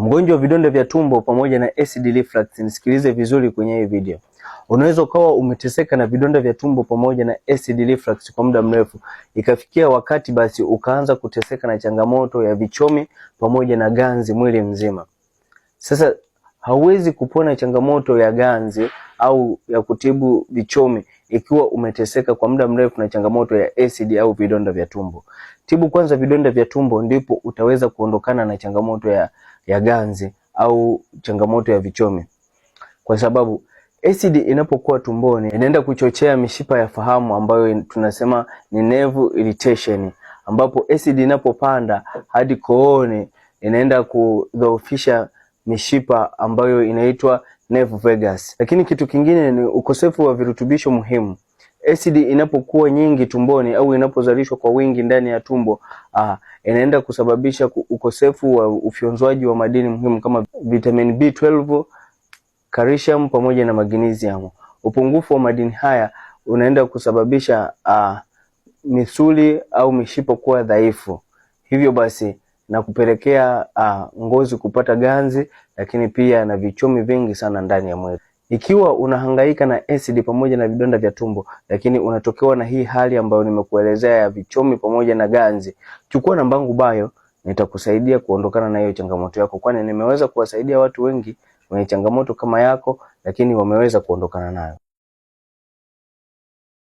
Mgonjwa wa vidonda vya tumbo pamoja na acid reflux, nisikilize vizuri kwenye hii video. Unaweza ukawa umeteseka na vidonda vya tumbo pamoja na acid reflux kwa muda mrefu, ikafikia wakati basi ukaanza kuteseka na changamoto ya vichomi pamoja na ganzi mwili mzima. Sasa hauwezi kupona changamoto ya ganzi au ya kutibu vichomi ikiwa umeteseka kwa muda mrefu na changamoto ya acid au vidonda vya tumbo. Tibu kwanza vidonda vya tumbo, ndipo utaweza kuondokana na changamoto ya ganzi au changamoto ya vichomi. Kwa sababu acid inapokuwa tumboni inaenda kuchochea mishipa ya fahamu ambayo tunasema ni nerve irritation, ambapo acid inapopanda hadi kooni inaenda kudhoofisha mishipa ambayo inaitwa nerve vagus. Lakini kitu kingine ni ukosefu wa virutubisho muhimu. Acid inapokuwa nyingi tumboni au inapozalishwa kwa wingi ndani ya tumbo, inaenda kusababisha ukosefu wa ufyonzwaji wa madini muhimu kama vitamin B12, calcium pamoja na magnesium. Upungufu wa madini haya unaenda kusababisha misuli au mishipa kuwa dhaifu, hivyo basi na kupelekea ngozi kupata ganzi, lakini pia na vichomi vingi sana ndani ya mwili. Ikiwa unahangaika na acid pamoja na vidonda vya tumbo, lakini unatokewa na hii hali ambayo nimekuelezea ya vichomi pamoja na ganzi, chukua namba yangu bio, nitakusaidia kuondokana na hiyo changamoto yako, kwani nimeweza kuwasaidia watu wengi wenye changamoto kama yako, lakini wameweza kuondokana nayo.